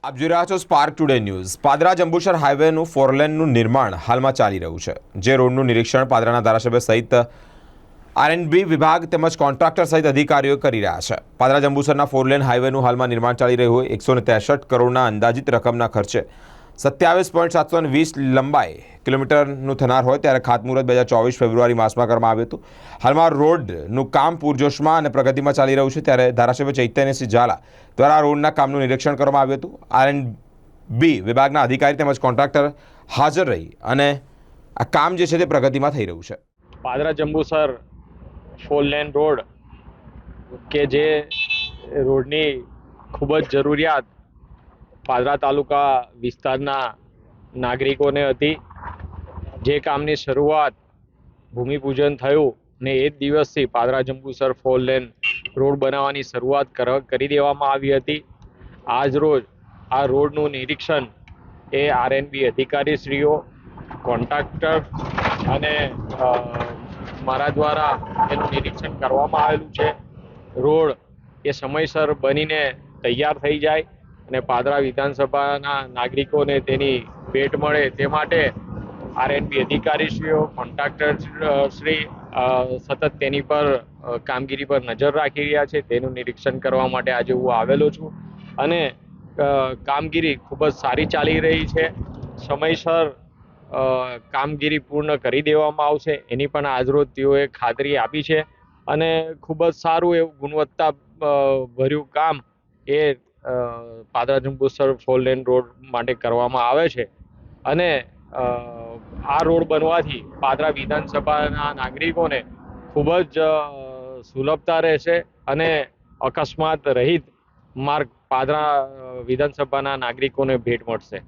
આપ જોઈ રહ્યા છો Spark Today News. Padra Jambusar હાઈવેનું ફોરલેનનું નિર્માણ હાલમાં ચાલી રહ્યું છે, જે રોડનું નિરીક્ષણ પાદરાના ધારાસભ્ય સહિત આરએનબી વિભાગ તેમજ કોન્ટ્રાક્ટર સહિત અધિકારીઓ કરી રહ્યા છે। પાદરા જંબુસરના ફોરલેન હાઈવેનું હાલમાં નિર્માણ ચાલી રહ્યું હોય 163 કરોડના અંદાજિત રકમના ખર્ચે 27.720 લંબાઈ કિલોમીટરનું થનાર હોય ત્યારે ખાતમુહૂર્ત 2024 ફેબ્રુઆરી માસમાં કરવામાં આવ્યું હતું। હાલમાં રોડનું કામ પૂરજોશમાં અને પ્રગતિમાં ચાલી રહ્યું છે ત્યારે ધારાસભ્ય ચૈતન્યસિંહ ઝાલા દ્વારા રોડના કામનું નિરીક્ષણ કરવામાં આવ્યું હતું। આરએનબી વિભાગના અધિકારી તેમજ કોન્ટ્રાક્ટર હાજર રહી અને આ કામ જે છે તે પ્રગતિમાં થઈ રહ્યું છે। Padra Jambusar four lane road કે જે રોડની ખૂબ જ જરૂરિયાત પાદરા તાલુકા વિસ્તારના નાગરિકોને હતી, જે કામની શરૂઆત ભૂમિપૂજન થયું ને એ જ દિવસથી Padra Jambusar four lane road બનાવવાની શરૂઆત કરી દેવામાં આવી હતી। આજ રોજ આ રોડનું નિરીક્ષણ એ આરએનબી અધિકારીશ્રીઓ, કોન્ટ્રાક્ટર અને મારા દ્વારા એનું નિરીક્ષણ કરવામાં આવેલું છે। રોડ એ સમયસર બનીને તૈયાર થઈ જાય અને પાદરા વિધાનસભાના નાગરિકોને તેની ભેટ મળે તે માટે આરએનબી અધિકારીશ્રીઓ, કોન્ટ્રાક્ટર શ્રી સતત તેની પર કામગીરી પર નજર રાખી રહ્યા છે। તેનું નિરીક્ષણ કરવા માટે આજે હું આવેલો છું અને કામગીરી ખૂબ જ સારી ચાલી રહી છે। સમયસર કામગીરી પૂર્ણ કરી દેવામાં આવશે એની પણ આજરોજ તેઓએ ખાતરી આપી છે અને ખૂબ જ સારું એવું ગુણવત્તા ભર્યું કામ એ Padra Jambusar four lane road માટે કરવામાં આવે છે અને આ રોડ બનવાથી પાદરા વિધાનસભાના નાગરિકોને ખૂબ જ સુલભતા રહેશે અને અકસ્માત રહિત માર્ગ પાદરા વિધાનસભાના નાગરિકોને ભેટ મળશે।